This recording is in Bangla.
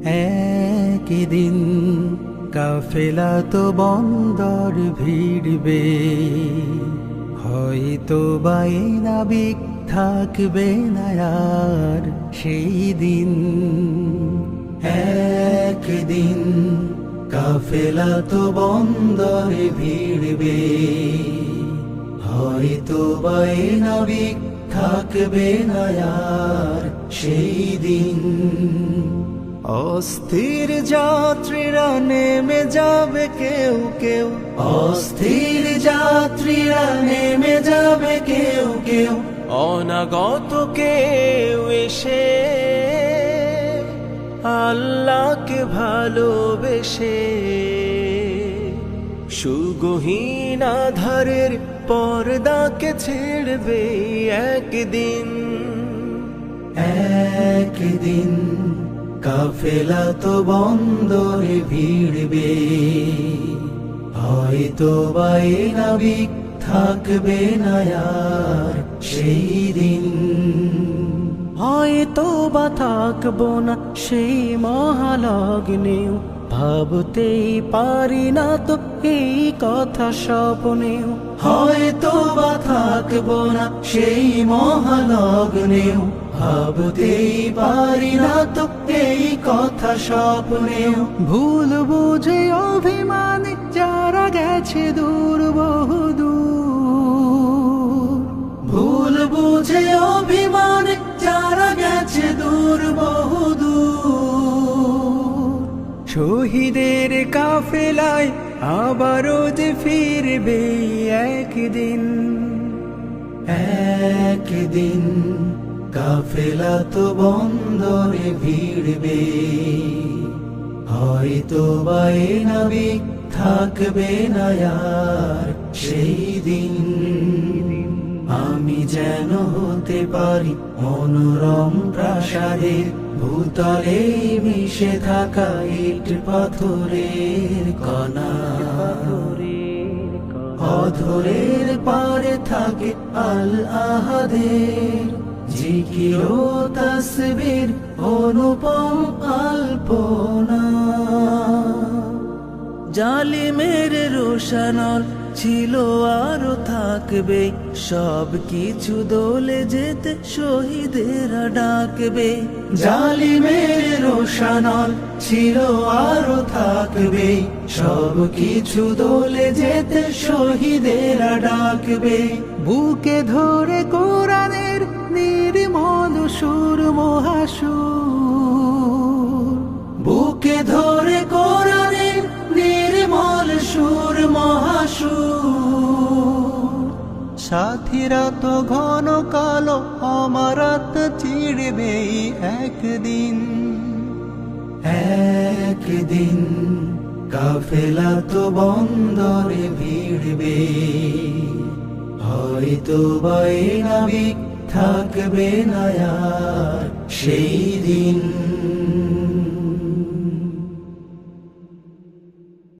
একদিন কাফেলা তো বন্দর ভিড়বে, হয়তো বাই নাবিক থাকবে না আর সেই দিন। একদিন কাফেলা তো বন্দরে ভিড়বে, হয়তো বাই নাবিক থাকবে না আর সেই দিন। অস্থির যাত্রীরা নেমে যাবে কেউ কেউ, অস্থির যাত্রীরা নেমে যাবে কেউ কেউ, অনাগত কেউ এসে আল্লাহকে ভালোবেসে। সুগহীন আধারের পর্দাকে ছেড়বে একদিন। একদিন কাফেলা তো বন্দরে ভিড়বে, হয়তো বাই নাবিক থাকবে না আর সেই দিন। হয়তো বা থাকবো না সেই মহালগ্নেও, ভাবতেই পারি না তো এই কথা স্বপ্নেও। হয়তো বা থাকবো না সেই মহালগ্নেও, ভাবতেই পারি না তো এই কথা স্বপ্নেও। ভুল বুঝে অভিমানে যারা গেছে দূর বহুদূর, ভুল বুঝে অভিমানে যারা গেছে দূর বহুদূর। শহীদের কাফেলায় আবারও যে ফিরবে একদিন। একদিন কাফেলা তো বন্দরে ভিড়বে, হয়তো বাই নাবিক থাকবে না আর সেই দিন। আমি যেন হতে পারি মনোরম প্রাসাদের ভূতলে মিশে থাকা ইট পাথরের কণা। অধরের পারে থাকে আল আহাদের জিকির ও তাসবির অনুপম আলপনা। জালিমের রোশানল ছিল আরো থাকবে, সব কিছু দলে যেতে শহীদেরা ডাকবে। জালিমের রোশানল ছিল আরো থাকবে, সব কিছু দলে যেতে শহীদেরা ডাকবে। বুকে ধরে কোরআনের নির্মল সুর মহাসুর, বুকে ধরে কোরআনের নির্মল সুর মহাসুর। সাথীরা তো ঘন কালো আমারাত চিড়বে একদিন। একদিন কাফেলা তো বন্দরে ভিড়বে, হয়তো বাই নাবিক থাকবে না আর সেই দিন।